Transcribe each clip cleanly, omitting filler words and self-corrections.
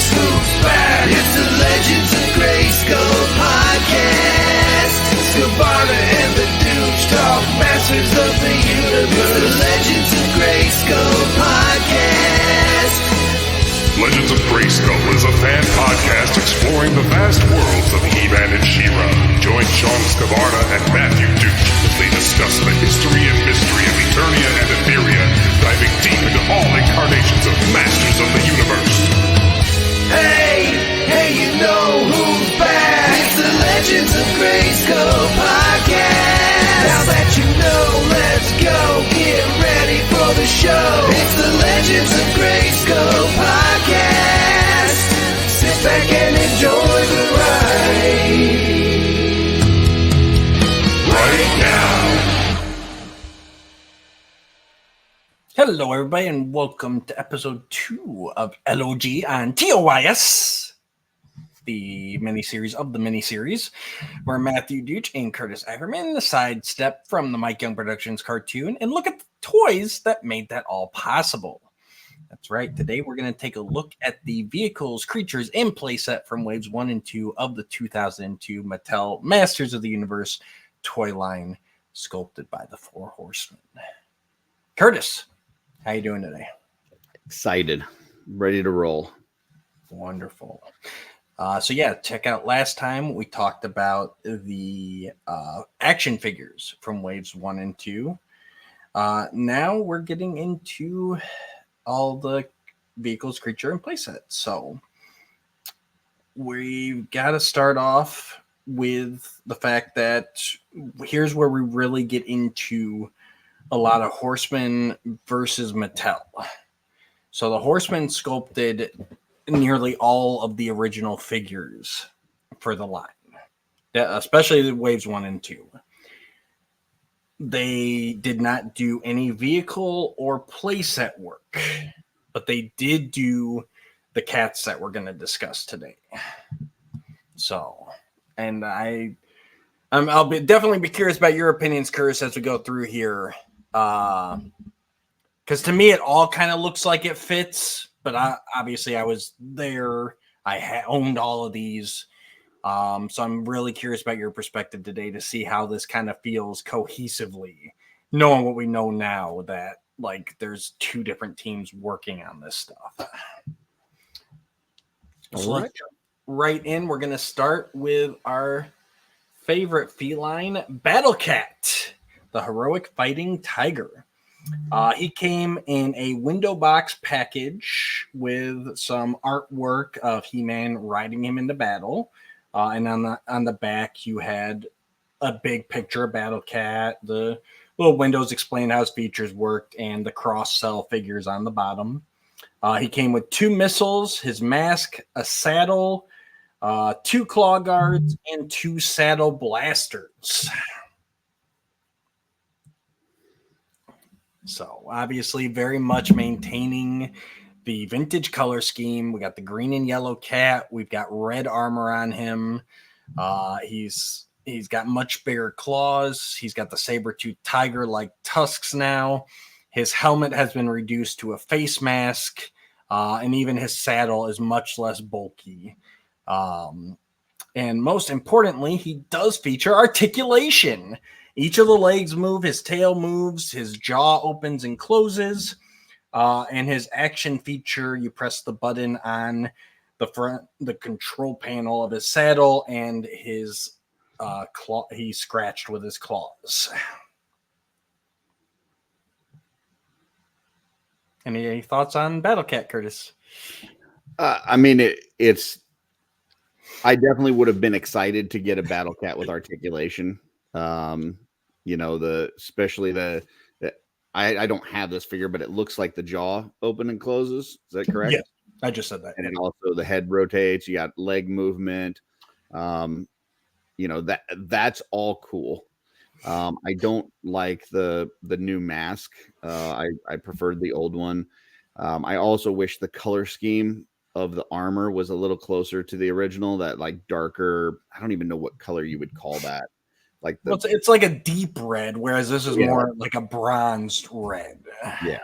Guess who's back? It's the Legends of Grayskull podcast. Scabarda and the Douche talk masters of the universe. It's the Legends of Grayskull podcast. Legends of Grayskull is a fan podcast exploring the vast worlds of He-Man and She-Ra. Join Sean Scabarda and Matthew Douche as they discuss the history and mystery of Eternia and Etheria, diving deep into all incarnations of Masters of the Universe. Hey, you know who's back? It's the Legends of Grayskull podcast. Now that you know, let's go. Get ready for the show. It's the Legends of Grayskull podcast. Sit back and enjoy the ride. Right now. Hello, everybody, and welcome to episode 2 of L.O.G on TOYS, the miniseries of the miniseries, where Matthew Douche and Curtis Ackerman sidestep from the Mike Young Productions cartoon and look at the toys that made that all possible. That's right. Today, we're going to take a look at the vehicles, creatures, and playset from Waves 1 and 2 of the 2002 Mattel Masters of the Universe toy line, sculpted by the Four Horsemen. Curtis, how you doing today? Excited, ready to roll. Wonderful. So yeah, check out last time we talked about the action figures from Waves 1 and 2. Now we're getting into all the vehicles, creature, and playsets. So we've got to start off with the fact that here's where we really get into a lot of Horsemen versus Mattel. So the Horsemen sculpted nearly all of the original figures for the line, especially the Waves 1 and 2. They did not do any vehicle or playset work, but they did do the cats that we're going to discuss today. So, and I'll definitely be curious about your opinions, Curtis, as we go through here. Because to me, it all kind of looks like it fits, but obviously I was there. I owned all of these. So I'm really curious about your perspective today to see how this kind of feels cohesively, knowing what we know now, that like there's two different teams working on this stuff. So let's jump right in. We're going to start with our favorite feline, Battle Cat, the heroic fighting tiger. He came in a window box package with some artwork of He-Man riding him into battle. And on the back, you had a big picture of Battle Cat. The little windows explain how his features worked, and the cross-cell figures on the bottom. He came with 2 missiles, his mask, a saddle, 2 claw guards, and 2 saddle blasters. So obviously very much maintaining the vintage color scheme. We got the green and yellow cat. We've got red armor on him. He's got much bigger claws. He's got the saber-toothed tiger-like tusks now. His helmet has been reduced to a face mask. And even his saddle is much less bulky. And most importantly, he does feature articulation. Each of the legs move, his tail moves, his jaw opens and closes. And his action feature, you press the button on the front, the control panel of his saddle, and his claw, he scratched with his claws. Any thoughts on Battle Cat, Curtis? I mean, it's. I definitely would have been excited to get a Battle Cat with articulation. Especially the. I don't have this figure, but it looks like the jaw open and closes. Is that correct? Yeah, I just said that. And then also the head rotates. You got leg movement. That's all cool. I don't like the new mask. I preferred the old one. I also wish the color scheme of the armor was a little closer to the original. That like darker. I don't even know what color you would call that. Like it's like a deep red, whereas this is more like a bronzed red. Yeah.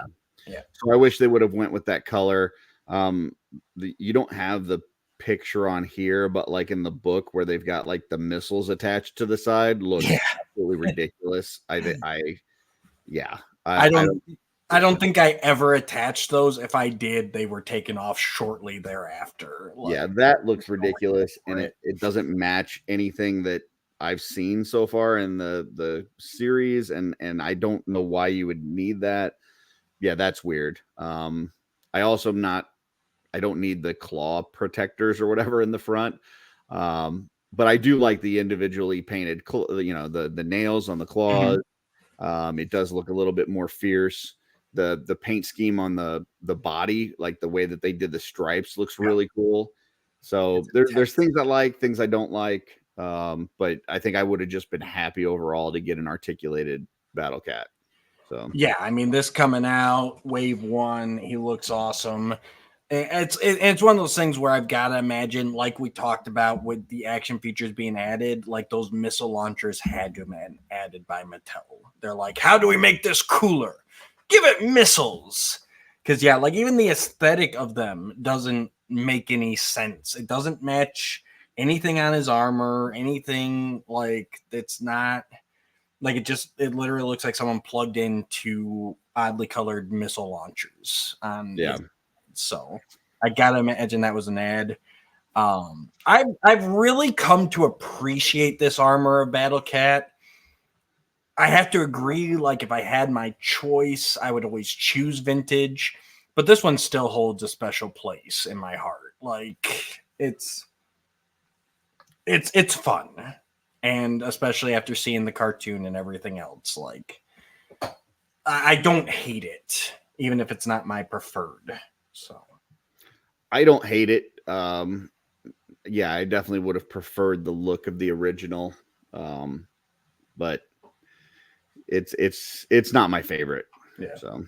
So I wish they would have went with that color. You don't have the picture on here, but like in the book where they've got like the missiles attached to the side, looks Yeah. absolutely ridiculous. Yeah, I I don't don't. I don't think I ever attached those. If I did, they were taken off shortly thereafter. Yeah, Like, that looks there's no reason ridiculous, for and it doesn't match anything that I've seen so far in the series, and I don't know why you would need that. Yeah, that's weird. I also am not. I don't need the claw protectors or whatever in the front. But I do like the individually painted, the nails on the claws. It does look a little bit more fierce. The paint scheme on the body, like the way that they did the stripes, looks Yeah, really cool. So it's there's intense. things I like, things I don't like. But I think I would have just been happy overall to get an articulated Battle Cat. So Yeah, I mean, this coming out, wave one, he looks awesome. It's one of those things where I've got to imagine, like we talked about with the action features being added, like those missile launchers had to have been added by Mattel. They're like, how do we make this cooler? Give it missiles. Because, yeah, like even the aesthetic of them doesn't make any sense. It doesn't match anything on his armor, anything like it's not like it literally looks like someone plugged in two oddly colored missile launchers on yeah, his. So I gotta imagine that was an ad. I've really come to appreciate this armor of Battle Cat. I have to agree, like if I had my choice, I would always choose vintage, but this one still holds a special place in my heart. Like it's fun. And especially after seeing the cartoon and everything else, like I don't hate it, even if it's not my preferred. So I don't hate it. Yeah, I definitely would have preferred the look of the original. But it's not my favorite. yeah. So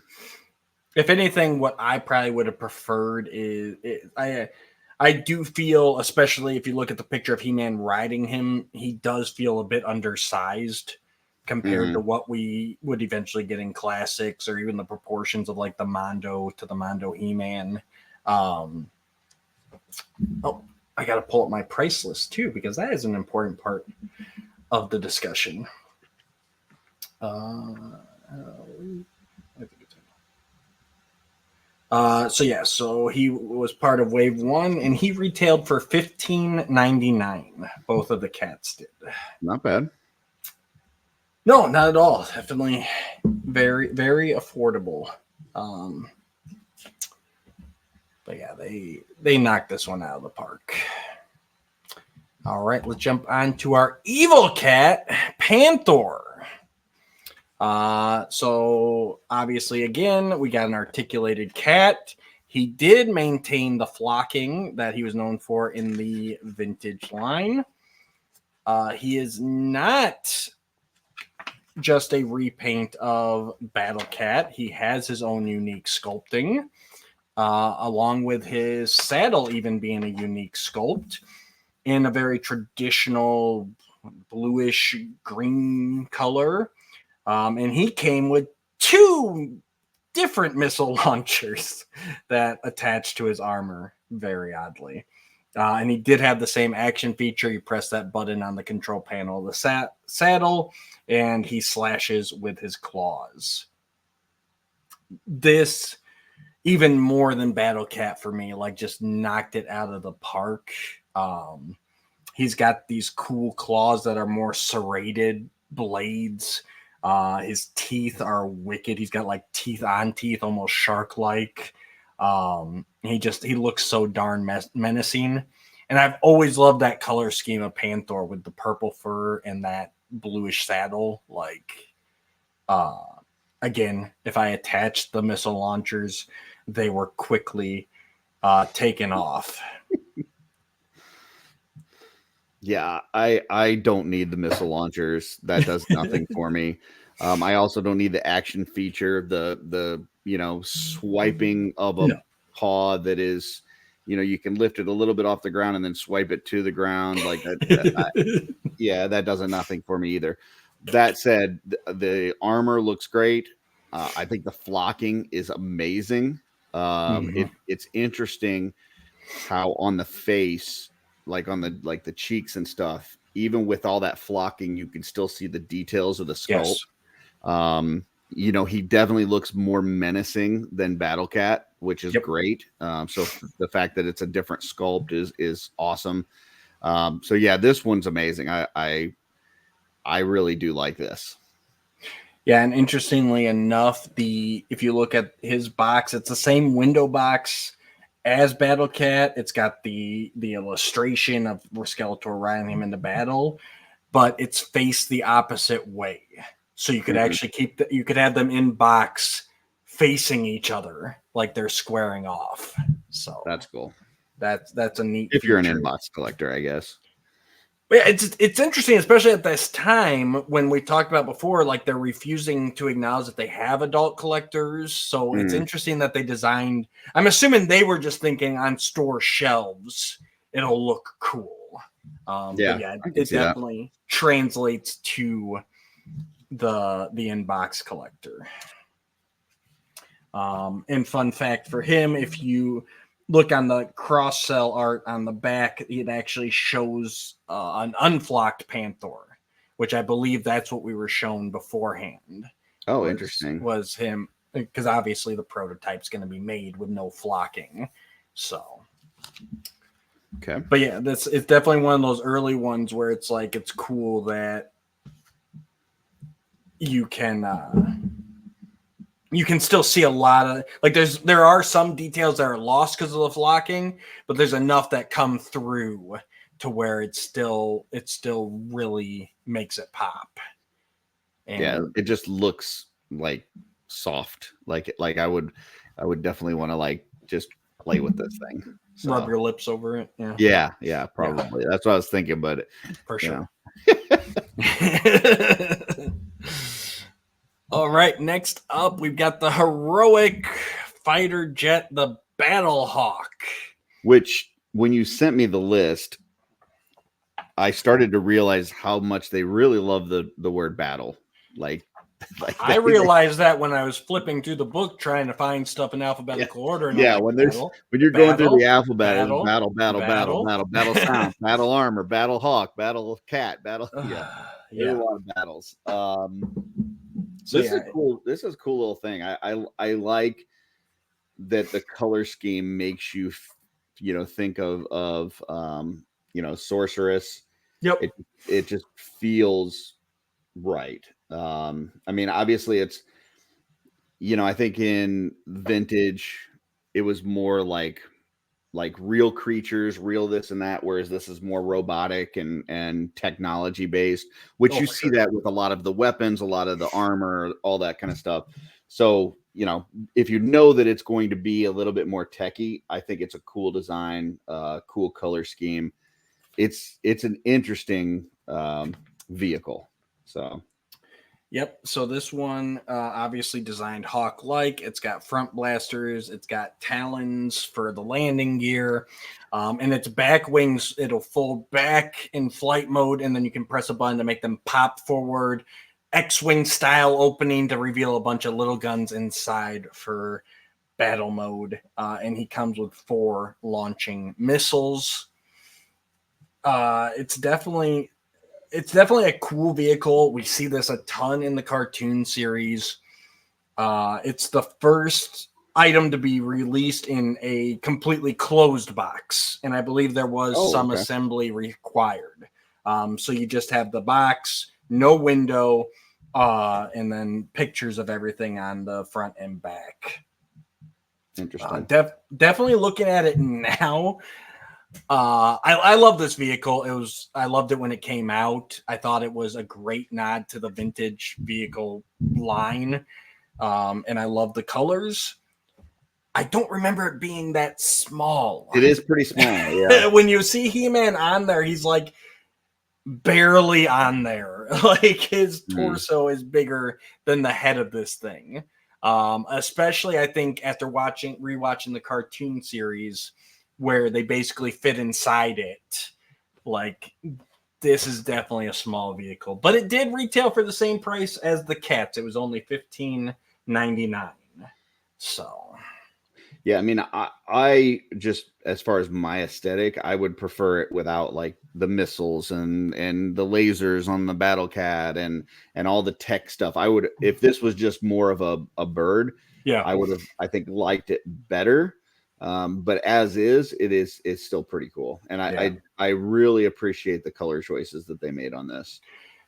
If anything, what I probably would have preferred is I do feel, especially if you look at the picture of He-Man riding him, he does feel a bit undersized compared to what we would eventually get in classics, or even the proportions of like the Mondo to the Mondo He-Man. Um, oh, I got to pull up my price list too, because that is an important part of the discussion. So he was part of Wave One, and he retailed for $15.99. Both of the cats did. not bad. No, not at all. Definitely very, very affordable. But yeah, they knocked this one out of the park. All right, let's jump on to our evil cat, Panther. So obviously, again, we got an articulated cat. He did maintain the flocking that he was known for in the vintage line. He is not just a repaint of Battle Cat. He has his own unique sculpting, along with his saddle even being a unique sculpt in a very traditional bluish green color. And he came with two different missile launchers that attached to his armor, very oddly. And he did have the same action feature. You press that button on the control panel of the saddle, and he slashes with his claws. This, even more than Battle Cat for me, like just knocked it out of the park. He's got these cool claws that are more serrated blades. His teeth are wicked. He's got like teeth on teeth, almost shark-like. He looks so darn menacing. And I've always loved that color scheme of Panther with the purple fur and that bluish saddle. Like, again, if I attached the missile launchers, they were quickly taken off. Yeah, I don't need the missile launchers. That does nothing for me. I also don't need the action feature, the swiping of a No. paw that is, you can lift it a little bit off the ground and then swipe it to the ground like that. Yeah, that does nothing for me either. That said, the armor looks great. I think the flocking is amazing. It's interesting how on the face, like on the cheeks and stuff, even with all that flocking, you can still see the details of the sculpt. Yes. He definitely looks more menacing than Battle Cat, which is great. So the fact that it's a different sculpt is awesome. So yeah, this one's amazing. I really do like this. Yeah, and interestingly enough, if you look at his box, it's the same window box as Battle Cat. It's got the illustration of Skeletor riding him into battle, but it's faced the opposite way. So you could actually you could have them in box facing each other like they're squaring off. So that's cool. That's a neat if feature. You're an inbox collector, I guess. Yeah, it's interesting, especially at this time when we talked about before, like they're refusing to acknowledge that they have adult collectors. So it's interesting that they designed. I'm assuming they were just thinking on store shelves, it'll look cool. But yeah, it definitely translates to the inbox collector. And fun fact for him, if you look on the cross sell art on the back, it actually shows an unflocked Panther, which I believe that's what we were shown beforehand. Oh, interesting. Was him, because obviously the prototype's going to be made with no flocking. So, okay. But yeah, it's definitely one of those early ones where it's like, it's cool that you can still see a lot of, like, there are some details that are lost because of the flocking, but there's enough that come through to where it still really makes it pop. And yeah, it just looks like soft. Like I would definitely want to like just play with this thing. So. Rub your lips over it. Yeah, probably. Yeah. That's what I was thinking, but for sure. All right, next up, we've got the heroic fighter jet, the Battle Hawk. Which, when you sent me the list, I started to realize how much they really love the word battle. Like I realized that when I was flipping through the book trying to find stuff in alphabetical order. And when you're going through the alphabet, battle sound, battle armor, battle hawk, battle cat, battle. There's a lot of battles. This is cool. This is a cool little thing. I like that the color scheme makes you, think of sorceress. Yep. It just feels right. I mean, obviously it's, I think in vintage it was more like real creatures, real this and that, whereas this is more robotic and technology based, which you see that with a lot of the weapons, a lot of the armor, all that kind of stuff. So, if you know that it's going to be a little bit more techy, I think it's a cool design, cool color scheme. It's an interesting vehicle. So yep. So this one obviously designed Hawk-like. It's got front blasters. It's got talons for the landing gear. And its back wings, it'll fold back in flight mode, and then you can press a button to make them pop forward. X-Wing style opening to reveal a bunch of little guns inside for battle mode. And he comes with 4 launching missiles. It's definitely a cool vehicle. We see this a ton in the cartoon series. It's the first item to be released in a completely closed box, and I believe there was some assembly required. So you just have the box, no window, and then pictures of everything on the front and back. Interesting. Definitely looking at it now. I love this vehicle. I loved it when it came out. I thought it was a great nod to the vintage vehicle line. And I love the colors. I don't remember it being that small. It is pretty small. Yeah. When you see He-Man on there, he's like barely on there. Like his torso is bigger than the head of this thing. Especially I think after rewatching the cartoon series, where they basically fit inside it. Like, this is definitely a small vehicle. But it did retail for the same price as the Cats. It was only $15.99. So. Yeah, I mean, I just, as far as my aesthetic, I would prefer it without like the missiles and the lasers on the battle cat and all the tech stuff. I would, if this was just more of a bird, Yeah. I would have, I think, liked it better. But as is, it's still pretty cool, and I really appreciate the color choices that they made on this.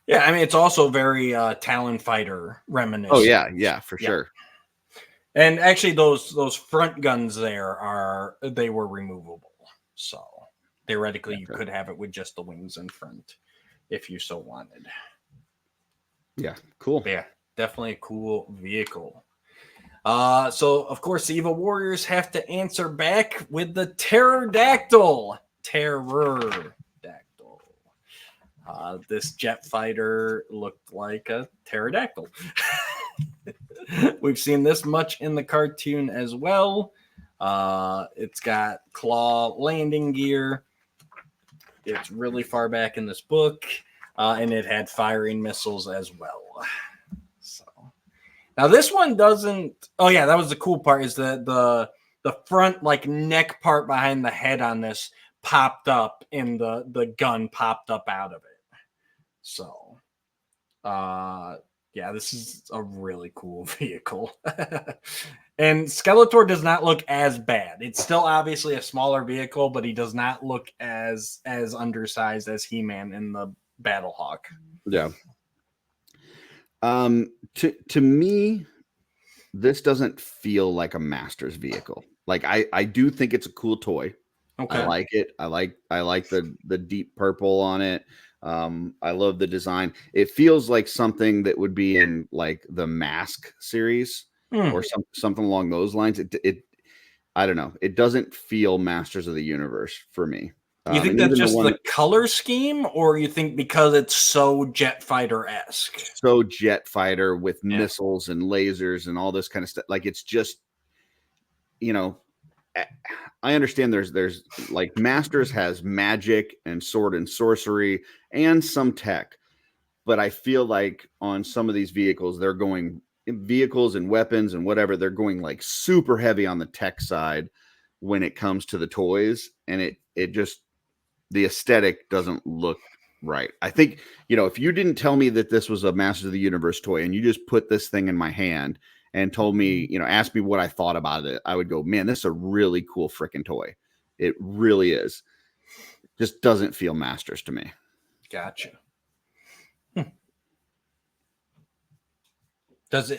Yeah, I mean, it's also very Talon Fighter reminiscent. Oh yeah, for sure. And actually, those front guns they were removable, so theoretically you could have it with just the wings in front, if you so wanted. Yeah, cool. But yeah, definitely a cool vehicle. So of course the Evil Warriors have to answer back with the Pterodactyl. This jet fighter looked like a pterodactyl. We've seen this much in the cartoon as well. It's got claw landing gear. It's really far back in this book, and it had firing missiles as well. So now this one doesn't. Oh yeah, that was the cool part. Is that the front like neck part behind the head on this popped up, and the gun popped up out of it. So, yeah, this is a really cool vehicle. And Skeletor does not look as bad. It's still obviously a smaller vehicle, but he does not look as undersized as He-Man in the Battlehawk. Yeah. To me, this doesn't feel like a Masters vehicle. Like I do think it's a cool toy. Okay. I like it. I like the deep purple on it. I love the design. It feels like something that would be in like the Mask series or something along those lines. It I don't know. It doesn't feel Masters of the Universe for me. You think that's just the color scheme, or you think because it's so jet fighter-esque? So jet fighter with missiles and lasers and all this kind of stuff. Like it's just, you know, I understand there's like Masters has magic and sword and sorcery and some tech, but I feel like on some of these vehicles, they're going vehicles and weapons and whatever, they're going like super heavy on the tech side when it comes to the toys, and it just, the aesthetic doesn't look right. I think, you know, if you didn't tell me that this was a Masters of the Universe toy and you just put this thing in my hand and told me, you know, asked me what I thought about it, I would go, man, this is a really cool freaking toy. It really is. Just doesn't feel Masters to me. Gotcha. Does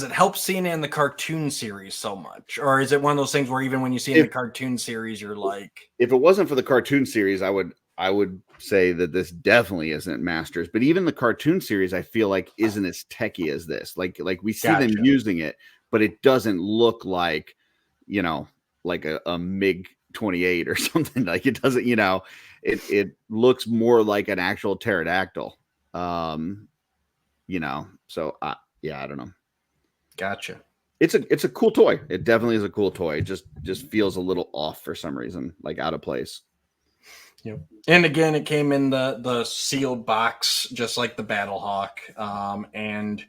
it help seeing it in the cartoon series so much? Or is it one of those things where even when you see it in the cartoon series, you're like, if it wasn't for the cartoon series, I would say that this definitely isn't Masters, but even the cartoon series, I feel like isn't as techy as this. Like we see them using it, but it doesn't look like, you know, like a MiG-28 or something. Like it doesn't, you know, it looks more like an actual pterodactyl. You know, so yeah, I don't know. Gotcha. It's a cool toy. It definitely is a cool toy. It just feels a little off for some reason, like out of place. Yep. And again, it came in the sealed box, just like the Battlehawk, and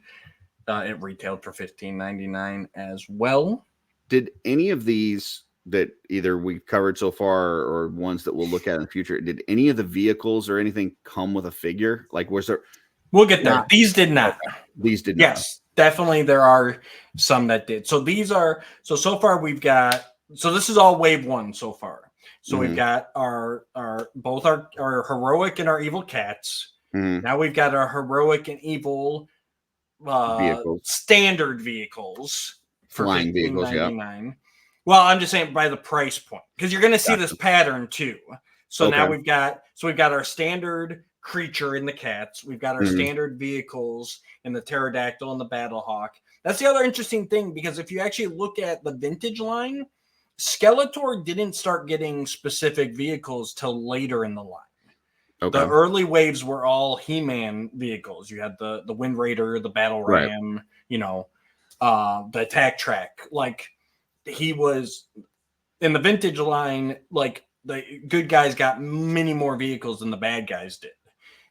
it retailed for $15.99 as well. Did any of these that either we've covered so far or ones that we'll look at in the future, did any of the vehicles or anything come with a figure? Like, was there? We'll get there. These did not. Okay. These did not. Yes, definitely there are some that did. So these are, so far we've got, so this is all wave one so far. So we've got our both our heroic and our evil cats. Now we've got our heroic and evil standard vehicles for flying vehicles. Yeah. Well, I'm just saying by the price point, because you're going to see this pattern too. So now we've got our standard creature in the cats. We've got our standard vehicles in the pterodactyl and the Battlehawk. That's the other interesting thing, because if you actually look at the vintage line, Skeletor didn't start getting specific vehicles till later in the line. Okay. The early waves were all He-Man vehicles. You had the Wind Raider, the Battle Ram, you know, the Attack Track. Like, he was in the vintage line, like the good guys got many more vehicles than the bad guys did.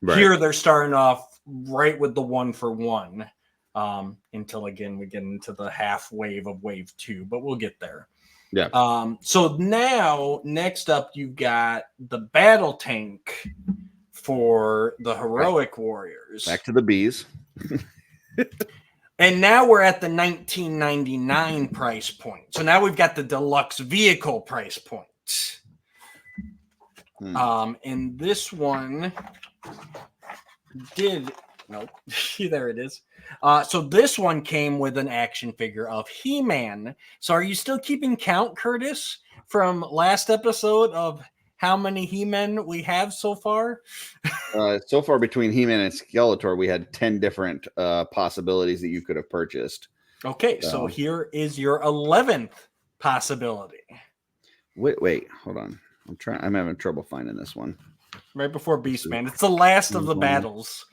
Right. Here they're starting off right with the 1-for-1. until again we get into the half wave of wave 2, but we'll get there. Yeah. So now next up you've got the battle tank for the heroic warriors. Back to the bees. And now we're at the $19.99 price point. So now we've got the deluxe vehicle price point. And this one nope, there it is. So this one came with an action figure of He-Man. So are you still keeping count, Curtis, from last episode of how many He-Men we have so far? So far between He-Man and Skeletor, we had 10 different possibilities that you could have purchased. Okay, so here is your 11th possibility. Wait, hold on. I'm having trouble finding this one. Right before Beastman. It's the last of the battles.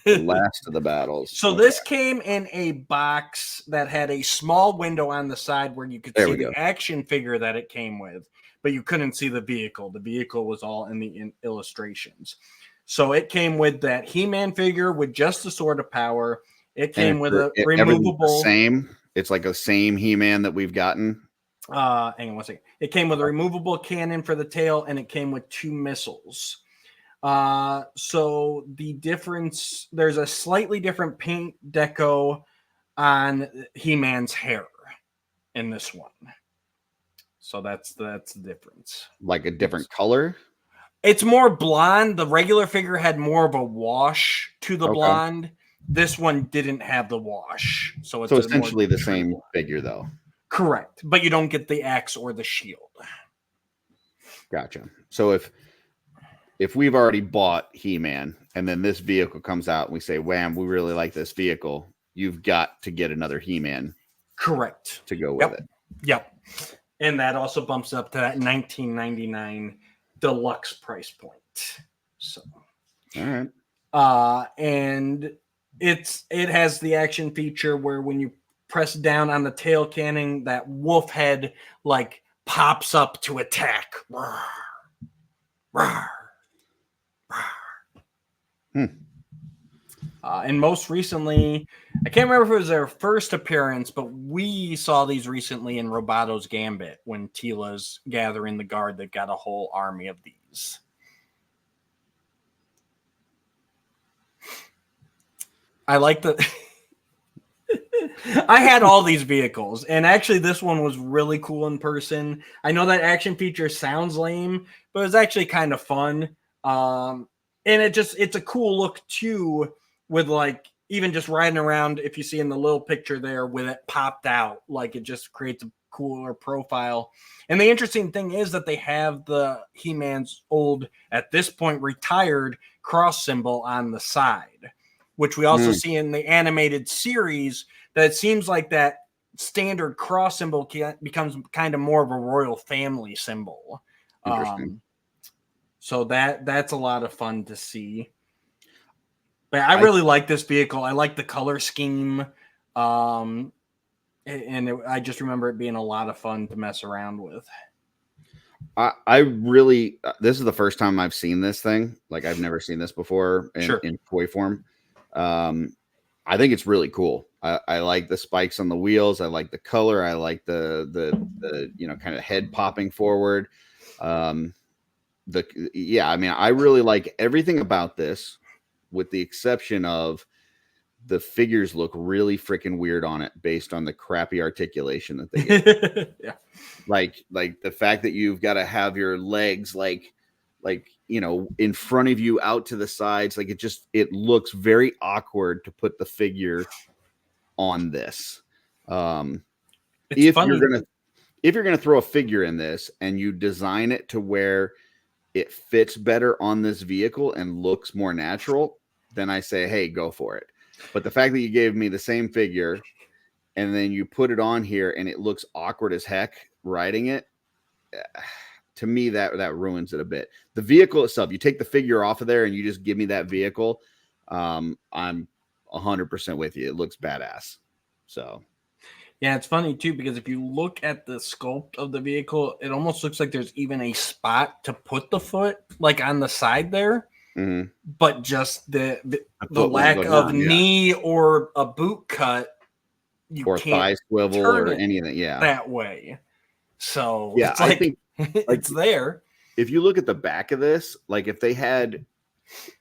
The last of the battles. So this came in a box that had a small window on the side where you could see the action figure that it came with, but you couldn't see the vehicle. The vehicle was all in the illustrations. So it came with that He-Man figure with just the Sword of Power. It came with a removable... Same. It's like the same He-Man that we've gotten. Hang on one second. It came with a removable cannon for the tail, and it came with 2 missiles. So the difference, there's a slightly different paint deco on He-Man's hair in this one. So that's the difference. Like a different color? It's more blonde. The regular figure had more of a wash to the blonde. This one didn't have the wash. So it's essentially the same figure, though. Correct. But you don't get the axe or the shield. Gotcha. So if we've already bought He-Man and then this vehicle comes out and we say, wham, we really like this vehicle, you've got to get another He-Man. Correct. To go with it. Yep. And that also bumps up to that $19.99 deluxe price point. So, all right. And it has the action feature where when you press down on the tail cannon, that wolf head like pops up to attack. Rawr, rawr, rawr. And most recently, I can't remember if it was their first appearance, but we saw these recently in Robato's Gambit when Teela's gathering the guard that got a whole army of these. I like the... I had all these vehicles, and actually this one was really cool in person. I know that action feature sounds lame, but it was actually kind of fun. And it's a cool look too, with like even just riding around, if you see in the little picture there with it popped out, like it just creates a cooler profile. And the interesting thing is that they have the He-Man's old, at this point retired, cross symbol on the side, which we also see in the animated series, that it seems like that standard cross symbol becomes kind of more of a royal family symbol. Interesting. So that's a lot of fun to see. But I really like this vehicle. I like the color scheme. I just remember it being a lot of fun to mess around with. I really, this is the first time I've seen this thing. Like I've never seen this before in toy form. I think it's really cool. I like the spikes on the wheels. I like the color. I like the kind of head popping forward. I mean, I really like everything about this, with the exception of the figures look really freaking weird on it based on the crappy articulation that they get. Yeah. Like the fact that you've got to have your legs like in front of you, out to the sides. Like it looks very awkward to put the figure on this. If you're gonna throw a figure in this and you design it to where it fits better on this vehicle and looks more natural, then I say, hey, go for it. But the fact that you gave me the same figure and then you put it on here and it looks awkward as heck riding it, to me, that ruins it a bit. The vehicle itself, you take the figure off of there and you just give me that vehicle, I'm 100% with you. It looks badass. So, yeah, it's funny too, because if you look at the sculpt of the vehicle, it almost looks like there's even a spot to put the foot, like on the side there. but just the foot won't lack go of down, yeah. knee or a boot cut, you Or can't thigh swivel turn or it anything. Yeah. that way. So Yeah. it's I like think it's there. if you look at the back of this, like if they had,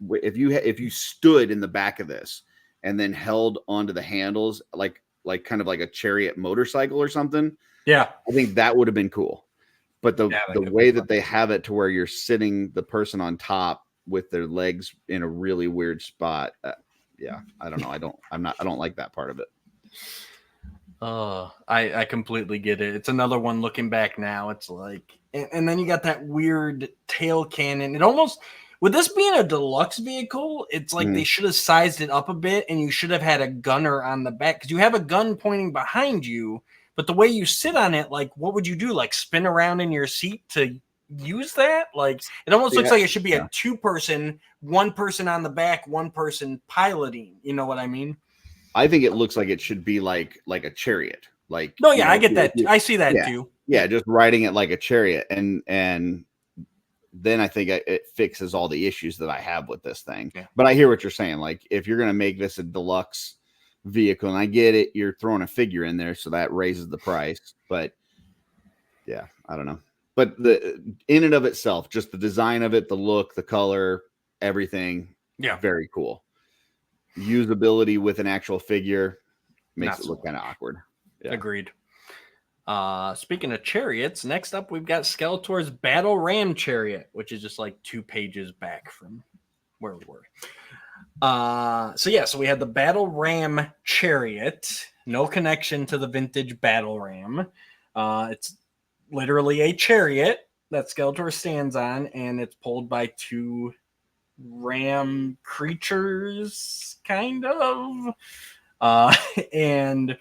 if you stood in the back of this and then held onto the handles, like kind of like a chariot motorcycle or something, Yeah. I think that would have been cool. But the Yeah, that could be way fun. that they have it to where you're sitting the person on top with their legs in a really weird spot, yeah, I don't know. I don't like that part of it. I completely get it. It's another one looking back now. It's like, and then you got that weird tail cannon. It almost, with this being a deluxe vehicle, it's like they should have sized it up a bit and you should have had a gunner on the back because you have a gun pointing behind you. But the way you sit on it, like, what would you do? Like, spin around in your seat to use that? Like, it almost looks like it should be a 2-person, 1 person on the back, 1 person piloting. You know what I mean? I think it looks like it should be like a chariot. Like, no, yeah, I get that. I see that too. Yeah, just riding it like a chariot, and then I think it fixes all the issues that I have with this thing. Yeah. But I hear what you're saying. Like, if you're gonna make this a deluxe vehicle, and I get it, you're throwing a figure in there, so that raises the price. But yeah, I don't know. But in and of itself, just the design of it, the look, the color, everything, very cool. Usability with an actual figure makes it look kind of awkward. Yeah. Agreed. Speaking of chariots, next up we've got Skeletor's Battle Ram Chariot, which is just like 2 pages back from where we were. So we had the Battle Ram Chariot, no connection to the vintage Battle Ram. It's literally a chariot that Skeletor stands on, and it's pulled by 2 ram creatures, kind of. And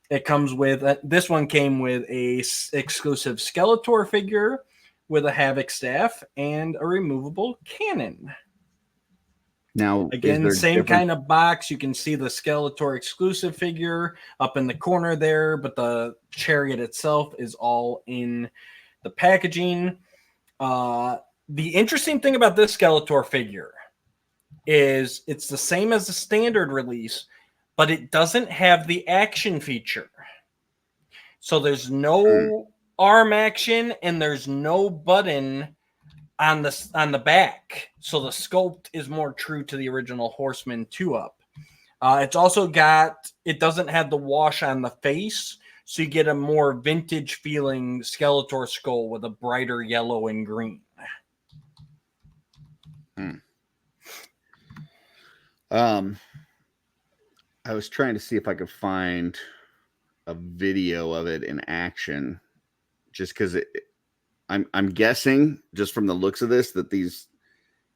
it comes with this one came with a exclusive Skeletor figure with a Havoc staff and a removable cannon. Now, again, same kind of box. You can see the Skeletor exclusive figure up in the corner there, but the chariot itself is all in the packaging. The interesting thing about this Skeletor figure is it's the same as the standard release, but it doesn't have the action feature. So there's no arm action and there's no button on the back. So the sculpt is more true to the original Horseman 2-Up. It's also it doesn't have the wash on the face, so you get a more vintage feeling Skeletor skull with a brighter yellow and green. I was trying to see if I could find a video of it in action, just because I'm guessing just from the looks of this that these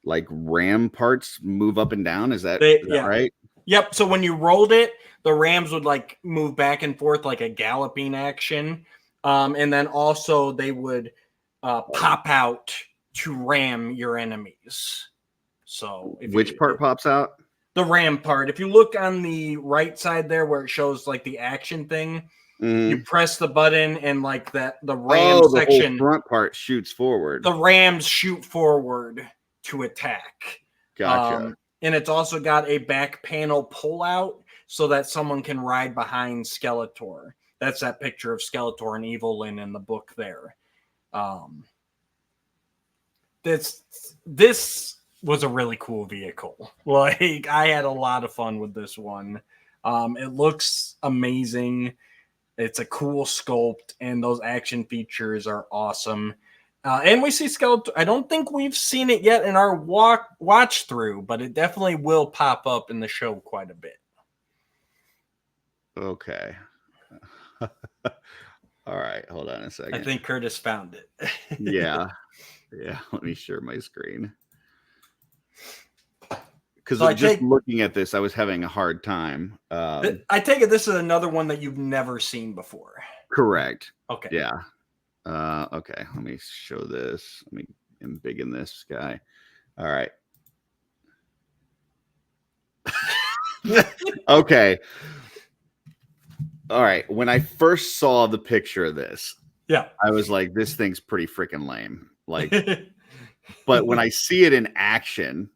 like ram parts move up and down. Is that right? Yep. So when you rolled it, the rams would like move back and forth like a galloping action, and then also they would pop out to ram your enemies. So which part pops out? The ram part. If you look on the right side there where it shows like the action thing, you press the button and like the ram section, the whole front part shoots forward. The rams shoot forward to attack. Gotcha. And it's also got a back panel pull out so that someone can ride behind Skeletor. That's that picture of Skeletor and Evelyn in the book there. This was a really cool vehicle. Like, I had a lot of fun with this one. It looks amazing. It's a cool sculpt, and those action features are awesome. And we see Skeletor. I don't think we've seen it yet in our watch through, but it definitely will pop up in the show quite a bit. Okay. All right. Hold on a second. I think Curtis found it. Yeah. Let me share my screen. Because looking at this, I was having a hard time. I take it this is another one that you've never seen before. Correct. Okay. Yeah. Okay. Let me show this. Let me embiggen this guy. All right. Okay. All right. When I first saw the picture of this, I was like, this thing's pretty freaking lame. Like, but when I see it in action,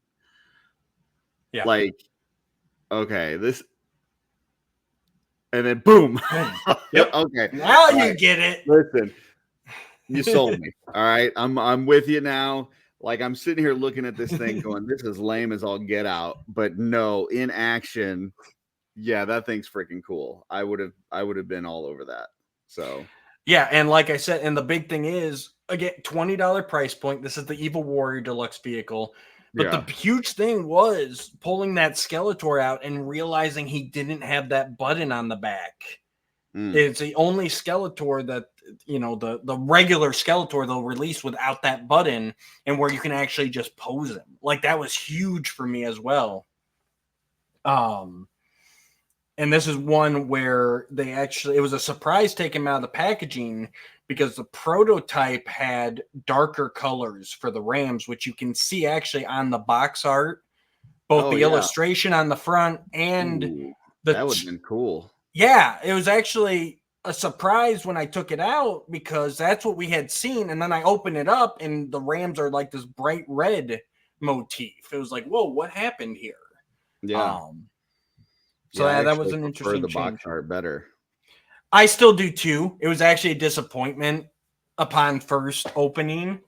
Yeah. Like, okay, this, and then boom. Yep. Okay. Now All you right. get it. Listen, you sold me. All right. I'm with you now. Like, I'm sitting here looking at this thing going, this is lame as all get out. But no, in action, yeah, that thing's freaking cool. I would have been all over that. So Yeah, and like I said, and the big thing is, again, $20 price point. This is the Evil Warrior Deluxe vehicle. But yeah. the huge thing was pulling that Skeletor out and realizing he didn't have that button on the back. Mm. It's the only Skeletor that, the regular Skeletor they'll release without that button, and where you can actually just pose him. Like, that was huge for me as well. And this is one where it was a surprise taking him out of the packaging, because the prototype had darker colors for the Rams, which you can see actually on the box art, both Oh, the yeah. illustration on the front and Ooh, the that would have been cool. Yeah, it was actually a surprise when I took it out, because that's what we had seen. And then I open it up and the Rams are like this bright red motif. It was like, whoa, what happened here? Yeah. So I that was actually an prefer interesting the change. box art better. I still do too. It was actually a disappointment upon first opening.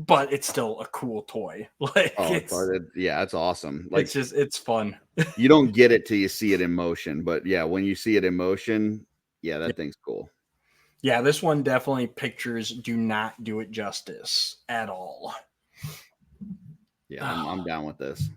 But it's still a cool toy. Like, it's awesome. Like, it's fun. you don't get it till you see it in motion, but yeah, when you see it in motion, yeah, that thing's cool. Yeah, this one definitely, pictures do not do it justice at all. Yeah, I'm down with this.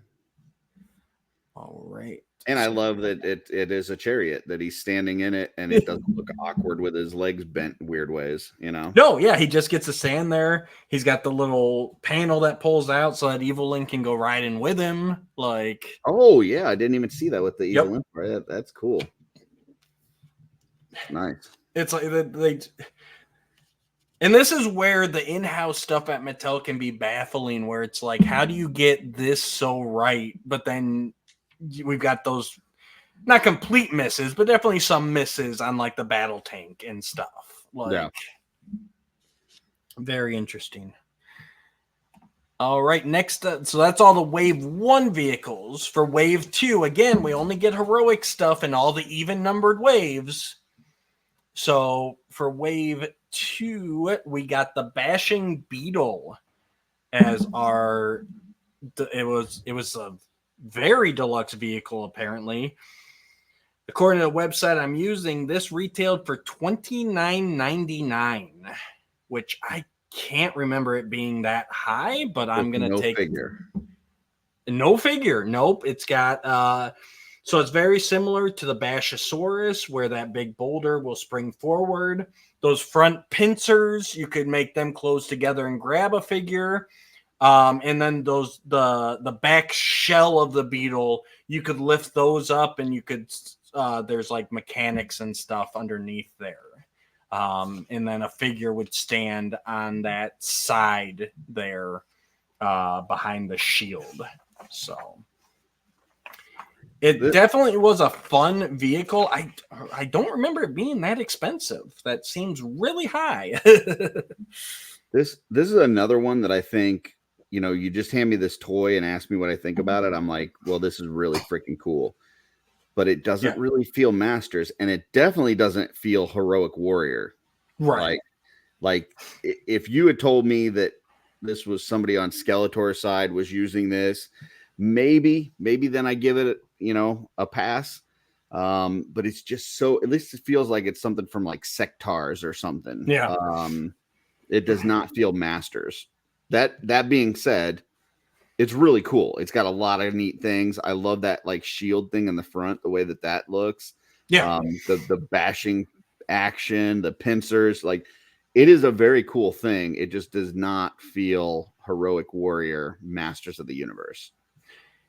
All right. And I love that it is a chariot, that he's standing in it, and it doesn't look awkward with his legs bent weird ways, No, yeah, he just gets to stand there. He's got the little panel that pulls out so that Evil Link can go riding with him. Like, oh yeah, I didn't even see that with the Evil Yep. Link. Right? That's cool. Nice. It's like and this is where the in-house stuff at Mattel can be baffling, where it's like, how do you get this so right? But then we've got those, not complete misses, but definitely some misses on like the battle tank and stuff. Like, Yeah. Very interesting. All right, next, so that's all the Wave 1 vehicles. For Wave 2, again, we only get heroic stuff in all the even-numbered waves. So for Wave 2, we got the Bashing Beetle as our... It was a very deluxe vehicle, apparently. According to the website I'm using, this retailed for $29.99, which I can't remember it being that high, but I'm going to take figure. No figure. Nope. It's got, so it's very similar to the Bashosaurus, where that big boulder will spring forward. Those front pincers, you could make them close together and grab a figure. And then the back shell of the beetle, you could lift those up, and you could, there's like mechanics and stuff underneath there. And then a figure would stand on that side there, behind the shield. So it definitely was a fun vehicle. I don't remember it being that expensive. That seems really high. This is another one that I think, you just hand me this toy and ask me what I think about it. I'm like, well, this is really freaking cool. But it doesn't really feel Masters, and it definitely doesn't feel Heroic Warrior. Right. Like if you had told me that this was somebody on Skeletor's side was using this, maybe then I give it, a pass. But it's just so, at least it feels like it's something from like Sectars or something. Yeah. It does not feel Masters. That being said, it's really cool. It's got a lot of neat things. I love that like shield thing in the front, the way that looks. Yeah. The bashing action, the pincers, like it is a very cool thing. It just does not feel Heroic Warrior Masters of the Universe.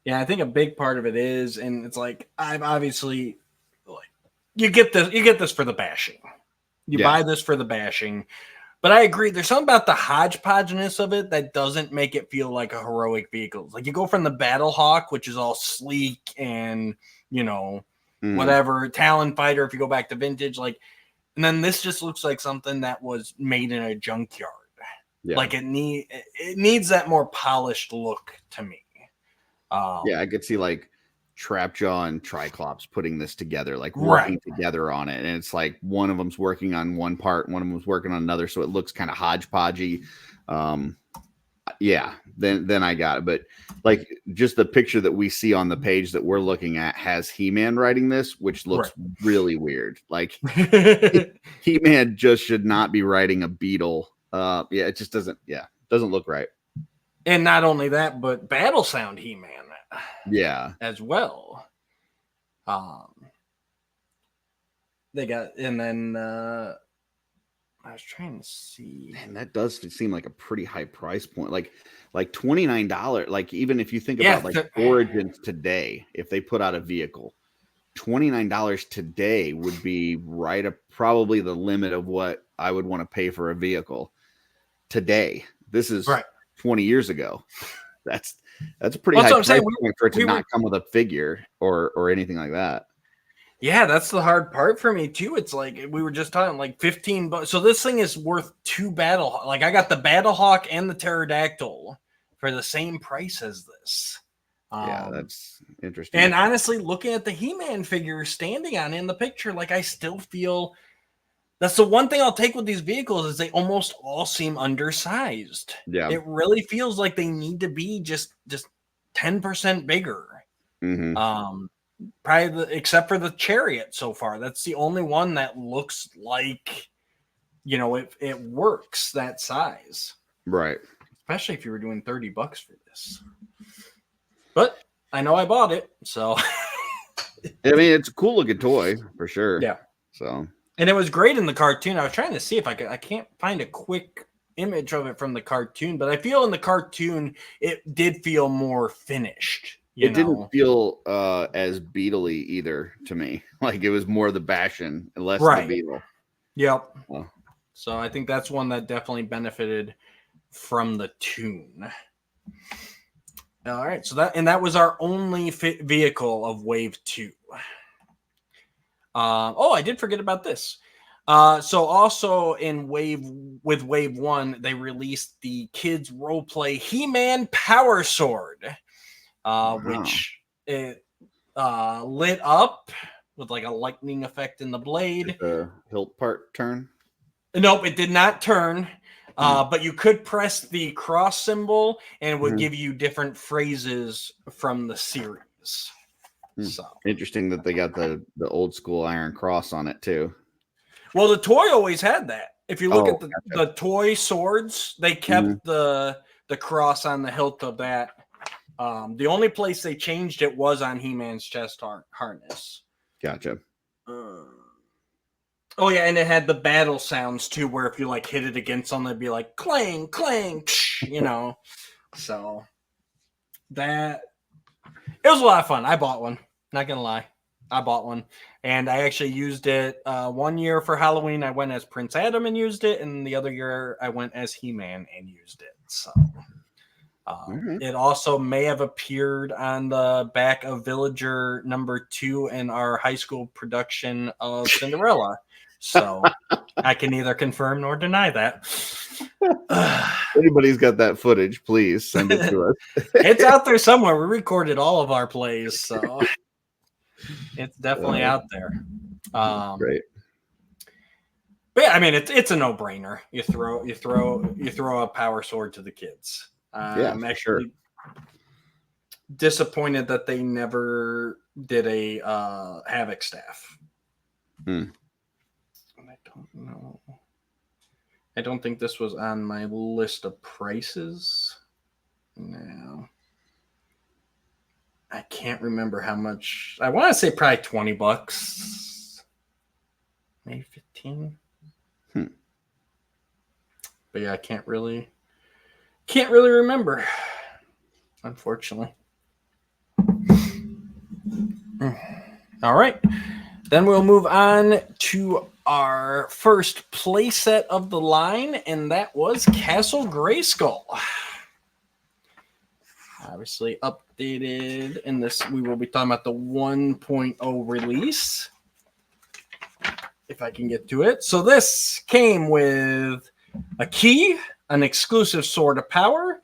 Yeah, I think a big part of it is, and it's like, I've obviously, like, you get this for the bashing. You buy this for the bashing. But I agree, there's something about the hodgepodgeness of it that doesn't make it feel like a heroic vehicle. Like, you go from the Battle Hawk, which is all sleek and, whatever, Talon Fighter, if you go back to vintage, like, and then this just looks like something that was made in a junkyard. Yeah. Like, it needs that more polished look to me. Yeah, I could see like Trapjaw and Triclops putting this together, like working Right. together on it. And it's like one of them's working on one part, one of them's working on another. So it looks kind of hodgepodgey. Yeah, then I got it. But like just the picture that we see on the page that we're looking at has He-Man writing this, which looks really weird. Like He-Man just should not be writing a Beetle. Yeah, it just doesn't look right. And not only that, but Battle Sound He-Man. Yeah. As well. They got, and then I was trying to see. And that does seem like a pretty high price point. Like $29. Like even if you think about like Origins today, if they put out a vehicle, $29 today would be right up probably the limit of what I would want to pay for a vehicle today. This is 20 years ago. That's a pretty high price point for it to not come with a figure or anything like that. Yeah, that's the hard part for me too. It's like we were just talking like $15. So this thing is worth 2 Battle. Like I got the Battlehawk and the Pterodactyl for the same price as this. Yeah, that's interesting. And honestly, looking at the He-Man figure standing on in the picture, like I still feel that's the one thing I'll take with these vehicles is they almost all seem undersized. Yeah, it really feels like they need to be just 10% bigger. Mm-hmm. Probably except for the Chariot so far. That's the only one that looks like, it works that size. Right. Especially if you were doing $30 for this. But I know I bought it, so. I mean, it's a cool looking toy for sure. Yeah. So. And it was great in the cartoon. I was trying to see if I can't find a quick image of it from the cartoon, but I feel in the cartoon it did feel more finished. It didn't feel as Beetle-y either to me. Like it was more the Bastion and less the Beetle. Yep. Well. So I think that's one that definitely benefited from the tune. All right. So that was our only vehicle of Wave 2. I did forget about this. So also in Wave 1, they released the kids roleplay He-Man Power Sword. Which it lit up with like a lightning effect in the blade. The hilt part turn? Nope, it did not turn. But you could press the cross symbol and it would give you different phrases from the series. So interesting that they got the old school Iron Cross on it too. Well, the toy always had that. If you look at the toy swords, they kept the cross on the hilt of that. The only place they changed it was on He-Man's chest harness. Gotcha. Oh yeah, and it had the battle sounds too, where if you like hit it against something, it'd be like clang, clang, So that it was a lot of fun. I bought one. Not gonna lie, I bought one, and I actually used it 1 year for Halloween. I went as Prince Adam and used it, and the other year I went as He-Man and used it. So. It also may have appeared on the back of Villager #2 in our high school production of Cinderella. So I can neither confirm nor deny that. Anybody's got that footage, please send it to us. It's out there somewhere. We recorded all of our plays, so it's definitely out there. Great. But yeah, I mean, it's a no-brainer. You throw a power sword to the kids. I'm actually disappointed that they never did a Havoc staff. I don't know. I don't think this was on my list of prices. No. I can't remember how much. I want to say probably $20. Maybe 15. But yeah, I can't really remember, unfortunately. All right. Then we'll move on to our first play set of the line, and that was Castle Grayskull. Obviously updated in this. We will be talking about the 1.0 release. If I can get to it. So this came with a key, an exclusive sword of power,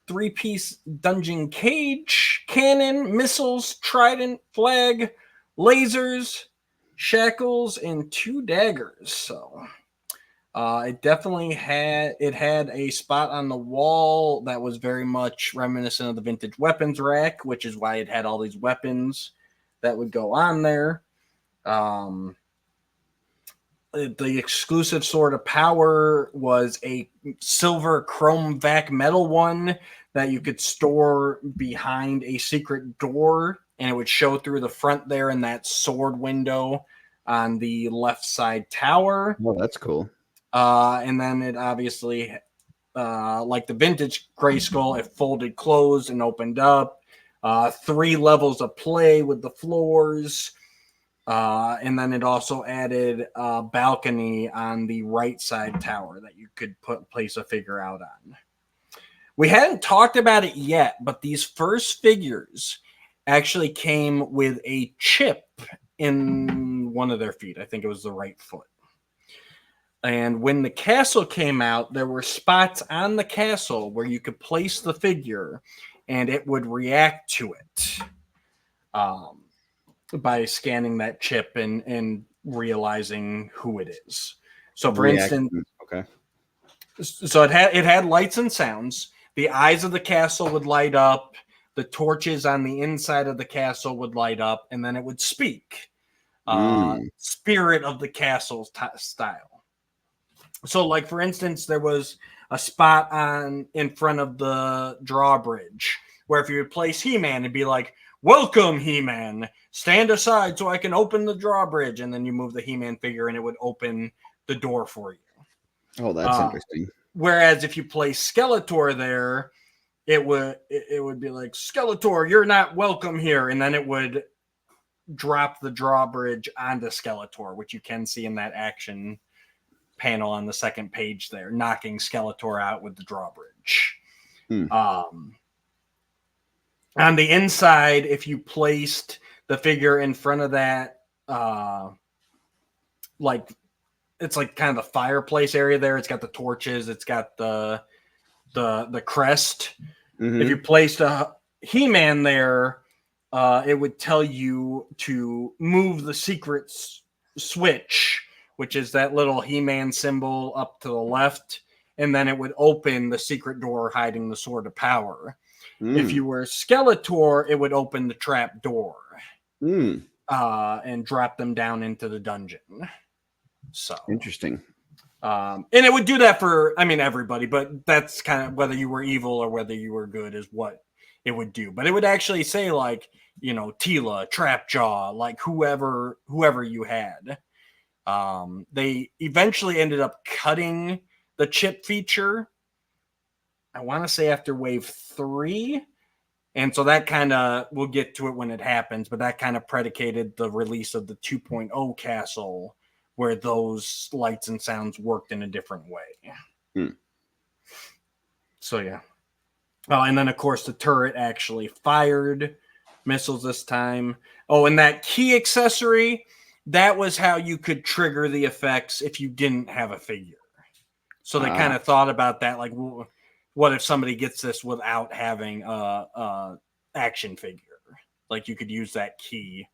3-piece dungeon cage, cannon, missiles, trident, flag, lasers, shackles, and 2 daggers. So it definitely had a spot on the wall that was very much reminiscent of the vintage weapons rack, which is why it had all these weapons that would go on there. The exclusive sword of power was a silver chrome vac metal one that you could store behind a secret door, and it would show through the front there in that sword window on the left side tower. Oh, that's cool. And then it obviously, like the vintage Grayskull, it folded closed and opened up. 3 levels of play with the floors. And then it also added a balcony on the right side tower that you could place a figure out on. We hadn't talked about it yet, but these first figures actually came with a chip in one of their feet. I think it was the right foot. And when the castle came out, there were spots on the castle where you could place the figure and it would react to it by scanning that chip and realizing who it is. So, for instance, okay. So it had lights and sounds. The eyes of the castle would light up. The torches on the inside of the castle would light up, and then it would speak. Spirit of the castle style. So, like, for instance, there was a spot in front of the drawbridge where if you would place He-Man, it'd be like, "Welcome, He-Man. Stand aside so I can open the drawbridge." And then you move the He-Man figure and it would open the door for you. Oh, that's interesting. Whereas if you place Skeletor there, it would be like, "Skeletor, you're not welcome here." And then it would drop the drawbridge onto Skeletor, which you can see in that action panel on the second page there, knocking Skeletor out with the drawbridge. On the inside, if you placed the figure in front of that, like, it's like kind of the fireplace area there. It's got the torches. It's got the crest. Mm-hmm. If you placed a He-Man there, it would tell you to move the secret switch, which is that little He-Man symbol up to the left, and then it would open the secret door hiding the Sword of Power. If you were Skeletor, it would open the trap door and drop them down into the dungeon. So interesting. And it would do that for, everybody, but that's kind of whether you were evil or whether you were good is what it would do. But it would actually say, like, Tila, Trapjaw, like whoever you had. They eventually ended up cutting the chip feature, I want to say after wave 3. And so that kind of, we'll get to it when it happens, but that kind of predicated the release of the 2.0 castle, where those lights and sounds worked in a different way. So, yeah. Oh, and then, of course, the turret actually fired missiles this time. Oh, and that key accessory, that was how you could trigger the effects if you didn't have a figure. So they kind of thought about that, like, what if somebody gets this without having a action figure? Like, you could use that key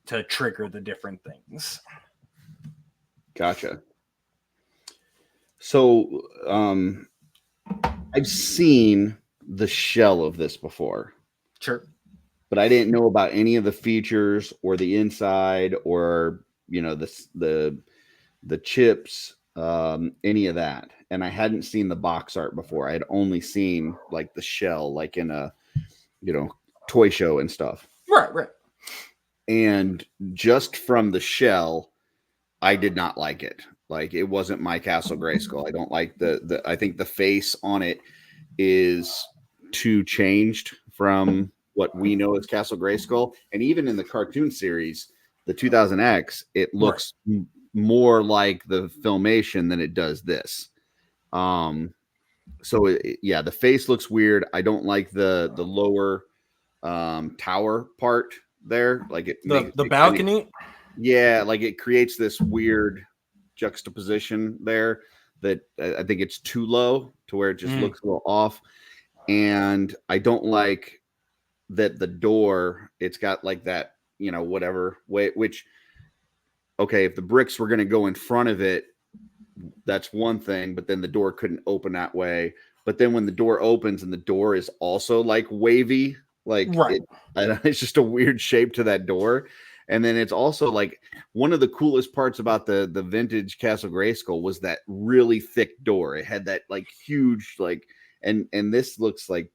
to trigger the different things. Gotcha. So I've seen the shell of this before. Sure. But I didn't know about any of the features or the inside or, the chips, any of that. And I hadn't seen the box art before. I had only seen like the shell, like in a, toy show and stuff. Right. And just from the shell, I did not like it. Like, it wasn't my Castle Grayskull. I don't like I think the face on it is too changed from what we know as Castle Grayskull. And even in the cartoon series, the 2000X, it looks more like the filmation than it does this. So the face looks weird. I don't like the lower tower part there. Like the balcony. Like it creates this weird juxtaposition there that I think it's too low to where it just looks a little off. and I don't like that the door, it's got like that, whatever way, which, okay, if the bricks were going to go in front of it, that's one thing, but then the door couldn't open that way. But then when the door opens and the door is also like wavy, like Right. it's just a weird shape to that door. And then it's also like one of the coolest parts about the vintage Castle Grayskull was that really thick door. It had that like huge and this looks like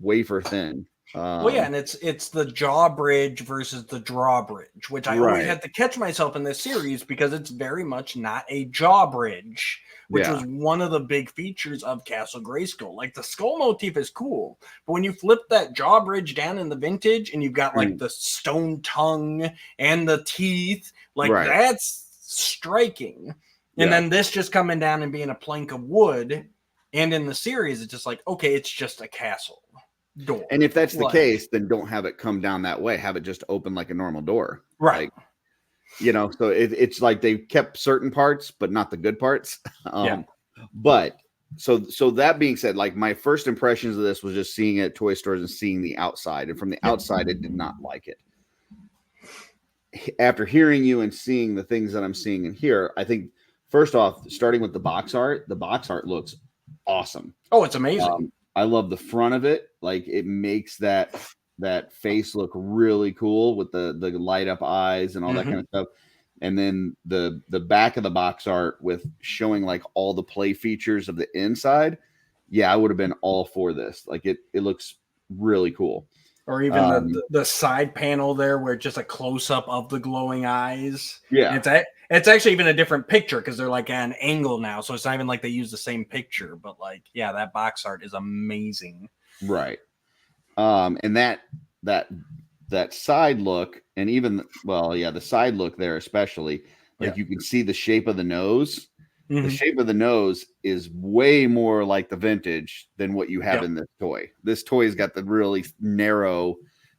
wafer thin. Well, yeah, and it's the drawbridge versus the drawbridge, which I always Right. had to catch myself in this series because it's very much not a drawbridge, which Yeah. was one of the big features of Castle Grayskull. Like the skull motif is cool, but when you flip that drawbridge down in the vintage and you've got like the stone tongue and the teeth, like Right. that's striking. And then this just coming down and being a plank of wood, and in the series, it's just like, okay, it's just a castle door. And if that's the case, then don't have it come down that way. Have it just open like a normal door. Right. Like, so it's like they kept certain parts, but not the good parts. But so that being said, like my first impressions of this was just seeing it at toy stores and seeing the outside. And from the outside, I did not like it. After hearing you and seeing the things that I'm seeing in here, I think first off, starting with the box art looks awesome. Oh, it's amazing. I love the front of it. Like it makes that face look really cool with the light up eyes and all that kind of stuff. And then the back of the box art with showing like all the play features of the inside. Yeah, I would have been all for this. Like it looks really cool. Or even the side panel there where it's just a close up of the glowing eyes. Yeah. And it's actually even a different picture because they're like at an angle now. So it's not even like they use the same picture, but like, yeah, that box art is amazing. Right. And that side look and even, the side look there, especially like you can see the shape of the nose. The shape of the nose is way more like the vintage than what you have in this toy. This toy's got the really narrow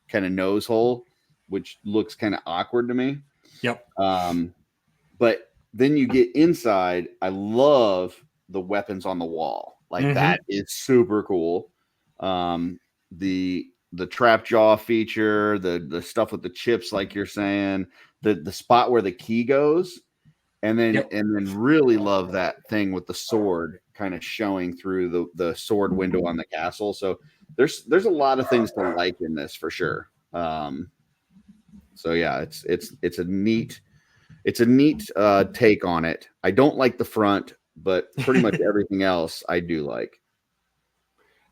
kind of nose hole, which looks kind of awkward to me. Yep. But then you get inside. I love the weapons on the wall. Like that is super cool. The trap jaw feature, the stuff with the chips, like you're saying, the spot where the key goes. And then really love that thing with the sword kind of showing through the sword window on the castle. So there's a lot of things to like in this for sure. So yeah, it's a neat take on it. I don't like the front, but pretty much everything else I do like.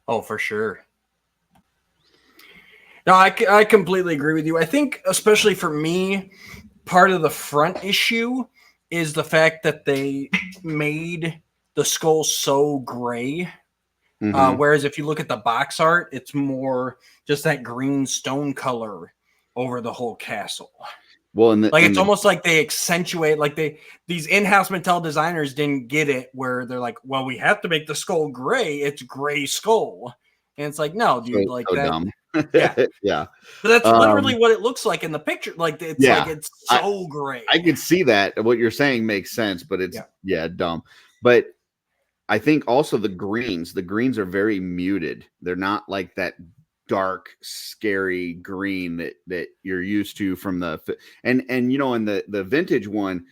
Oh, for sure. No, I completely agree with you. I think especially for me, part of the front issue is the fact that they made the skull so gray. Whereas if you look at the box art, it's more just that green stone color over the whole castle. Well, it's almost like they accentuate, like these in-house Mattel designers didn't get it, where they're like, well, we have to make the skull gray. It's gray skull. And it's like, no, dude, so, like so that. Dumb. Yeah. But that's literally what it looks like in the picture. Like it's so gray. I can see that. What you're saying makes sense, but it's dumb. But I think also the greens are very muted. They're not like that dark, scary green that you're used to from the and in the vintage one,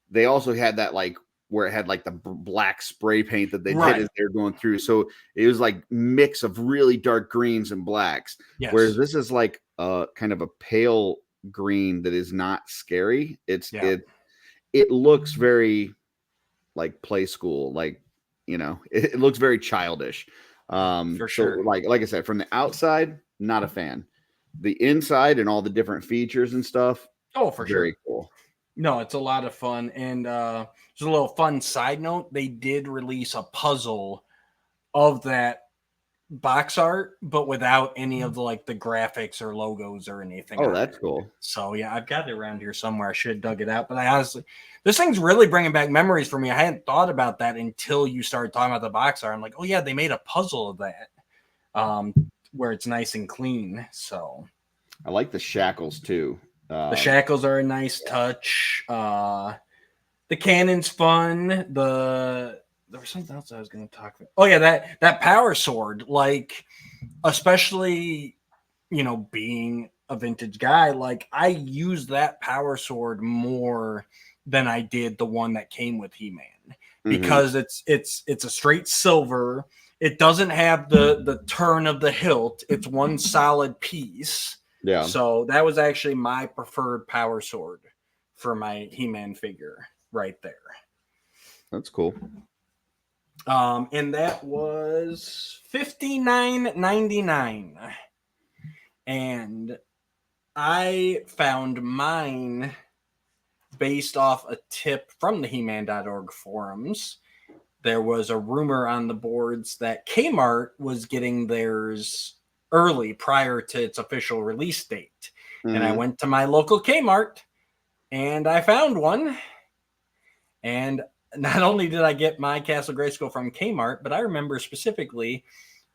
they also had that like where it had like the black spray paint that they did as they're going through. So it was like mix of really dark greens and blacks. Yes. Whereas this is like a kind of a pale green that is not scary. It looks very like play school, like, it looks very childish. For sure. So like I said, from the outside, not a fan. The inside and all the different features and stuff. Oh, for very sure. Cool. No, it's a lot of fun. And just a little fun side note, they did release a puzzle of that box art, but without any of the graphics or logos or anything. Oh, that's cool. So yeah, I've got it around here somewhere. I should have dug it out. But I honestly, this thing's really bringing back memories for me. I hadn't thought about that until you started talking about the box art. I'm like, oh yeah, they made a puzzle of that, where it's nice and clean. So I like the shackles too. The shackles are a nice touch. The cannon's fun. The there was something else I was going to talk about. Oh yeah, that power sword, like especially being a vintage guy, like I use that power sword more than I did the one that came with He-Man because it's a straight silver. It doesn't have the turn of the hilt. It's one solid piece. Yeah. So that was actually my preferred power sword for my He-Man figure right there. That's cool. And that was $59.99. And I found mine based off a tip from the He-Man.org forums. There was a rumor on the boards that Kmart was getting theirs early prior to its official release date. And I went to my local Kmart and I found one. And not only did I get my Castle Grayskull from Kmart, but I remember specifically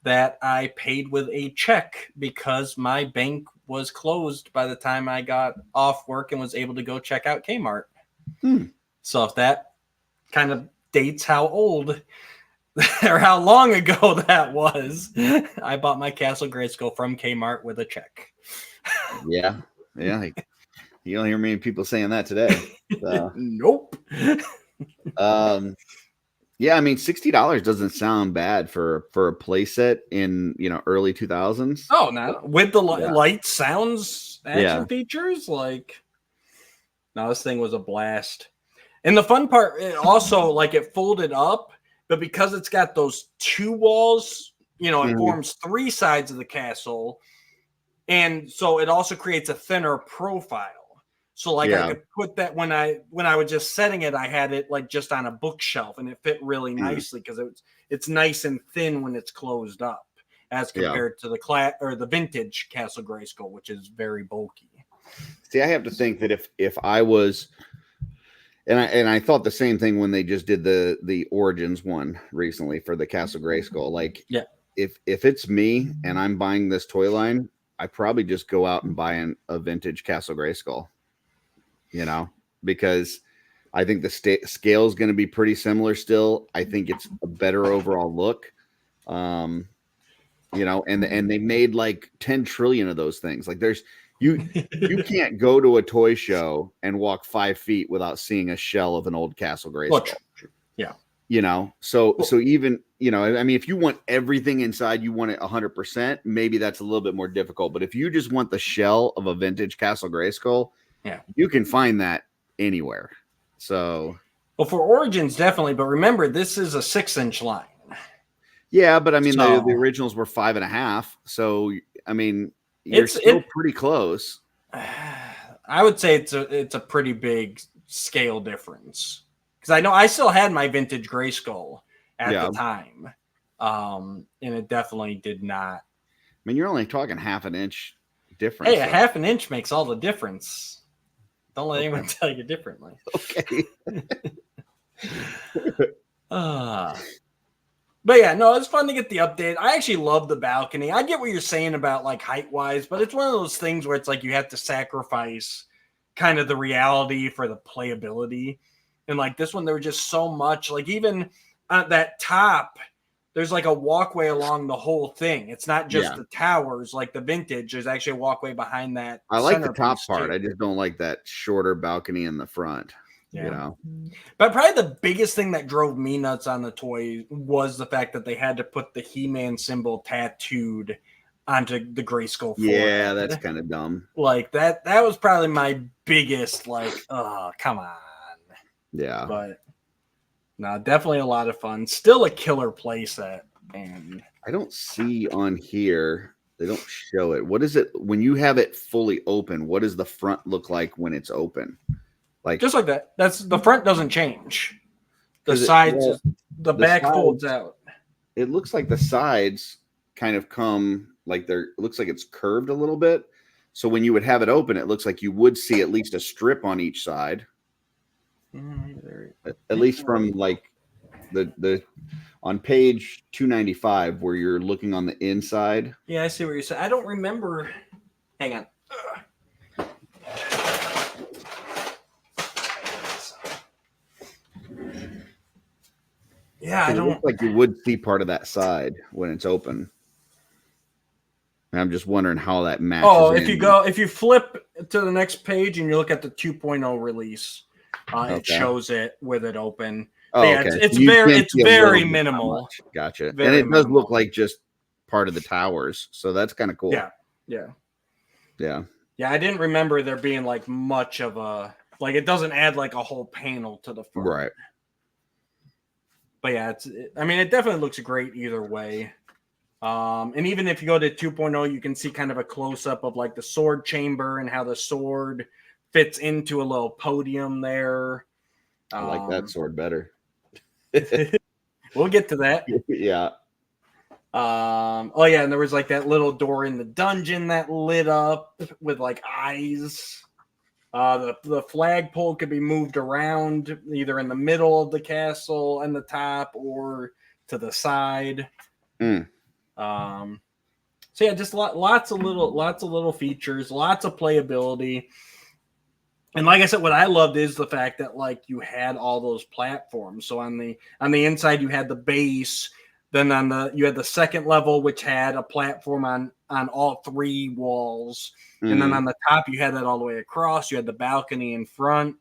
that I paid with a check because my bank was closed by the time I got off work and was able to go check out Kmart. So if that kind of dates how old or how long ago that was, I bought my Castle Grayskull from Kmart with a check. Yeah. You don't hear many people saying that today. So. Nope. Yeah, I mean, $60 doesn't sound bad for a playset in early 2000s. Oh, no, with the lights, sounds, action features, like, no, this thing was a blast. And the fun part, it also, like, it folded up, but because it's got those two walls, it forms three sides of the castle, and so it also creates a thinner profile. So like I could put that when I was just setting it, I had it like just on a bookshelf, and it fit really nicely because it's nice and thin when it's closed up, as compared to the vintage Castle Grayskull, which is very bulky. See, I have to think that if I was, and I thought the same thing when they just did the Origins one recently for the Castle Grayskull. Like, if it's me and I'm buying this toy line, I probably just go out and buy a vintage Castle Grayskull. Because I think the scale is going to be pretty similar still. I think it's a better overall look. And they made like 10 trillion of those things. Like you can't go to a toy show and walk 5 feet without seeing a shell of an old Castle Grayskull. So even, I mean, if you want everything inside, you want it 100%, maybe that's a little bit more difficult. But if you just want the shell of a vintage Castle Grayskull, you can find that anywhere. So, well, for Origins, definitely. But remember, this is a 6-inch line. Yeah, but I mean, the originals were 5.5. So, I mean, you're still pretty close. I would say it's a pretty big scale difference, because I know I still had my vintage Grayskull at the time, and it definitely did not. I mean, you're only talking half an inch difference. Hey, a half an inch makes all the difference. Don't let anyone tell you differently. Okay. But yeah, no, it's fun to get the update. I actually love the balcony. I get what you're saying about like height wise, but it's one of those things where it's like you have to sacrifice kind of the reality for the playability. And like this one, there was just so much, like even at that top, there's like a walkway along the whole thing. It's not just the towers like the vintage. There's actually a walkway behind that. I like the top part. I just don't like that shorter balcony in the front. But probably the biggest thing that drove me nuts on the toy was the fact that they had to put the He-Man symbol tattooed onto the Grayskull forehead. Yeah, that's kind of dumb. Like that was probably my biggest, like, oh, come on. Yeah. But no, definitely a lot of fun. Still a killer playset. And I don't see on here, they don't show it. What is it when you have it fully open? What does the front look like when it's open? Like just like that. That's the front doesn't change. The sides, the back folds out. It looks like the sides kind of come like it looks like it's curved a little bit. So when you would have it open, it looks like you would see at least a strip on each side. At least from like the on page 295 where you're looking on the inside. Yeah, I see what you're saying. I don't remember. Hang on. Yeah, I It don't. looks like you would see part of that side when it's open. And I'm just wondering how that matches. Oh, if you flip to the next page and you look at the 2.0 release, it shows it with it open. Oh, but yeah, okay. it's very minimal. Gotcha. Very and it does minimal. look like just part of the towers, so that's kind of cool. Yeah. Yeah. I didn't remember there being like much of a it doesn't add like a whole panel to the front. Right. But yeah, it definitely looks great either way. And even if you go to 2.0, you can see kind of a close up of like the sword chamber and how the sword fits into a little podium there. I like that sword better. We'll get to that. Yeah. And there was like that little door in the dungeon that lit up with like eyes. The flagpole could be moved around either in the middle of the castle and the top or to the side. So yeah, just lots of little features, lots of playability. And like I said, what I loved is the fact that like you had all those platforms. So on the inside you had the base, then you had the second level which had a platform on all three walls, and then on the top you had that all the way across. You had the balcony in front.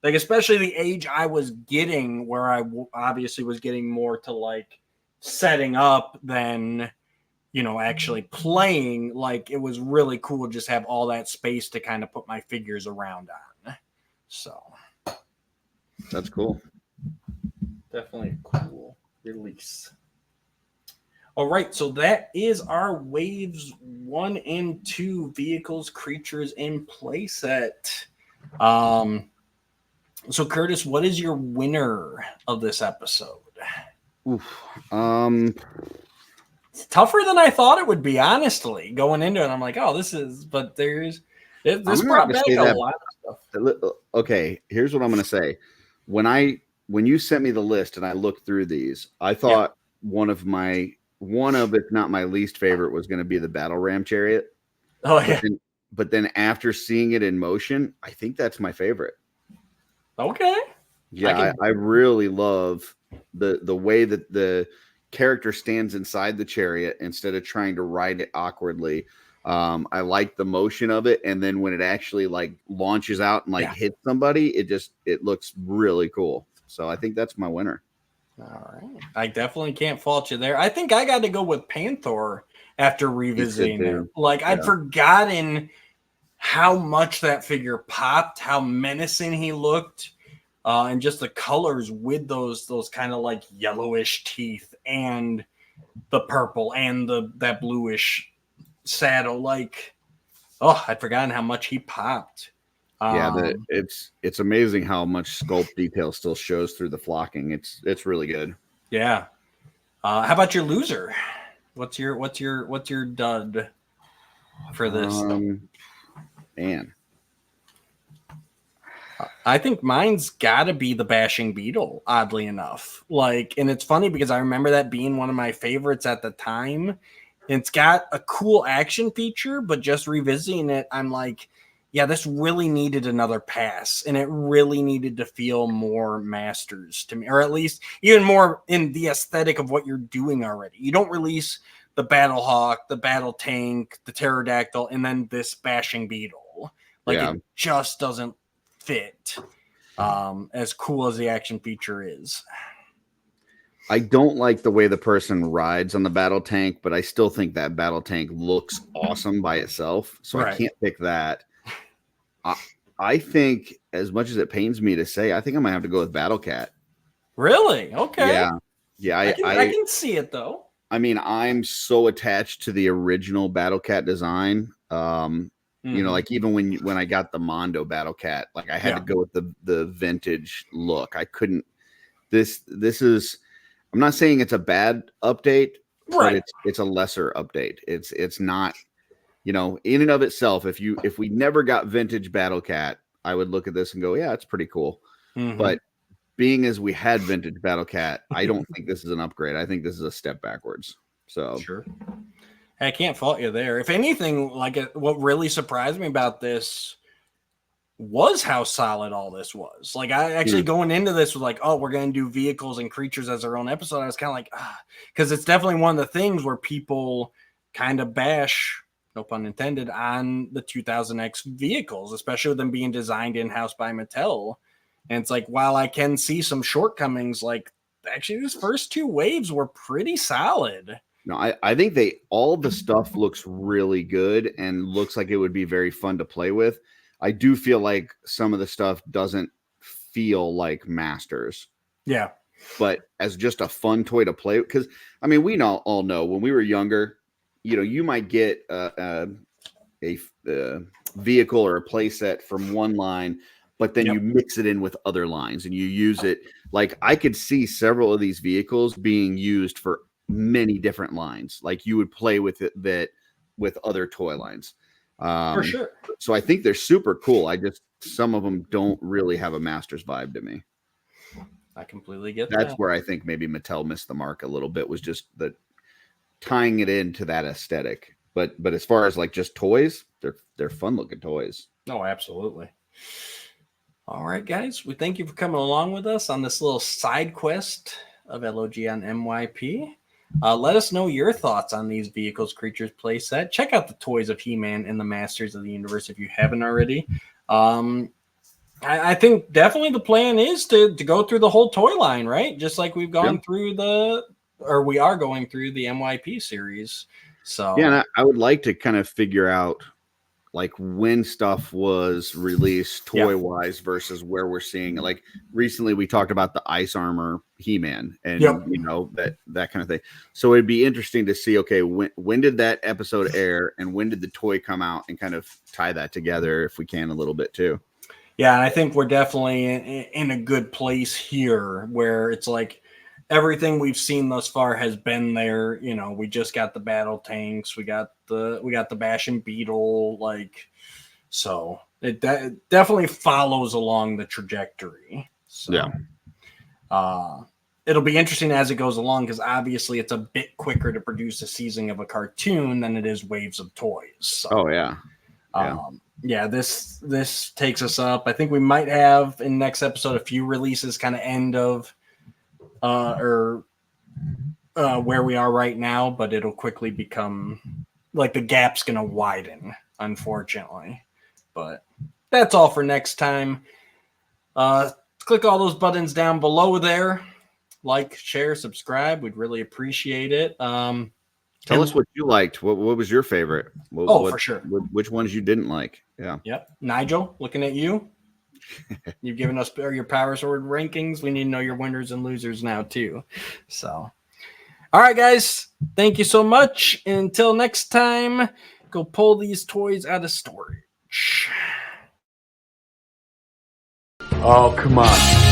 Like especially the age I was getting, where I obviously was getting more to like setting up than actually playing. Like it was really cool to just have all that space to kind of put my figures around on. So that's cool. Definitely a cool release. All right, so that is our waves 1 and 2 vehicles, creatures, and playset. So Curtis, what is your winner of this episode? Oof. It's tougher than I thought it would be, honestly. Going into it, I'm like, oh, this brought back a lot of stuff. Okay, here's what I'm going to say. When you sent me the list and I looked through these, I thought one of, if not my least favorite, was going to be the Battle Ram Chariot. Oh, yeah. But then after seeing it in motion, I think that's my favorite. Okay. Yeah, I really love the way that the character stands inside the chariot instead of trying to ride it awkwardly. I like the motion of it, and then when it actually like launches out and hits somebody, it looks really cool. So I think that's my winner. All right, I definitely can't fault you there. I think I got to go with Panther after revisiting it. Like I'd forgotten how much that figure popped, how menacing he looked, and just the colors with those kind of like yellowish teeth and the purple and that bluish saddle. Like, I'd forgotten how much he popped. It's amazing how much sculpt detail still shows through the flocking. It's really good. Yeah. How about your loser? What's your dud for this? Man, I think mine's got to be the Bashing Beetle, oddly enough. Like, and it's funny because I remember that being one of my favorites at the time. It's got a cool action feature, but just revisiting it, I'm like, yeah, this really needed another pass, and it really needed to feel more Masters to me, or at least even more in the aesthetic of what you're doing already. You don't release the Battlehawk, the Battle Tank, the Pterodactyl, and then this Bashing Beetle. Like, it just doesn't fit as cool as the action feature is. I don't like the way the person rides on the Battle Tank, but I still think that Battle Tank looks awesome by itself, so I can't pick that. I think, as much as it pains me to say, I think I might have to go with Battle Cat. Really? Okay. Yeah. I can see it though. I mean, I'm so attached to the original Battle Cat design. You know, like even when I got the Mondo Battle Cat, like I had to go with the vintage look. I couldn't. This is. I'm not saying it's a bad update, but it's a lesser update. It's not. You know, in and of itself, if we never got vintage Battle Cat, I would look at this and go, yeah, it's pretty cool. But being as we had vintage Battle Cat, I don't think this is an upgrade. I think this is a step backwards. So sure. I can't fault you there. If anything, like what really surprised me about this was how solid all this was. Like, I actually going into this was like, oh, we're going to do vehicles and creatures as their own episode. I was kind of like, because it's definitely one of the things where people kind of bash, no pun intended, on the 2000X vehicles, especially with them being designed in-house by Mattel. And it's like, while I can see some shortcomings, like actually these first two waves were pretty solid. No, I think all the stuff looks really good and looks like it would be very fun to play with. I do feel like some of the stuff doesn't feel like Masters. Yeah. But as just a fun toy to play, because I mean, we all know when we were younger, you might get a vehicle or a play set from one line, but then you mix it in with other lines and you use it. Like, I could see several of these vehicles being used for many different lines. Like, you would play with it with other toy lines. For sure. So I think they're super cool. Some of them don't really have a Masters vibe to me. I completely get That's that. where I think maybe Mattel missed the mark a little bit, was just the tying it into that aesthetic. But as far as like just toys, they're fun looking toys. Oh, absolutely. All right, guys. We thank you for coming along with us on this little side quest of L.O.G on MYP. Let us know your thoughts on these vehicles, creatures, playset. Check out the toys of He-Man and the Masters of the Universe if you haven't already. I think definitely the plan is to go through the whole toy line, right? Just like we've gone through we are going through the MYP series. So yeah, and I would like to kind of figure out like when stuff was released toy wise versus where we're seeing it. Like recently we talked about the Ice Armor He-Man and that kind of thing. So it'd be interesting to see, okay, when did that episode air and when did the toy come out, and kind of tie that together if we can a little bit too. Yeah, I think we're definitely in a good place here where it's like everything we've seen thus far has been there. We just got the battle tanks, we got the Bash and Beetle, like, so it definitely follows along the trajectory. So it'll be interesting as it goes along, because obviously it's a bit quicker to produce a season of a cartoon than it is waves of toys. So, this takes us up. I think we might have in next episode a few releases kind of end of where we are right now, but it'll quickly become like the gap's going to widen, unfortunately. But that's all for next time. Click all those buttons down below there. Like, share, subscribe. We'd really appreciate it. Tell us what you liked. What was your favorite? For sure. Which ones you didn't like? Yeah. Yep. Nigel, looking at you. You've given us your Power Sword rankings. We need to know your winners and losers now too. So, all right, guys. Thank you so much. Until next time, go pull these toys out of storage. Oh, come on.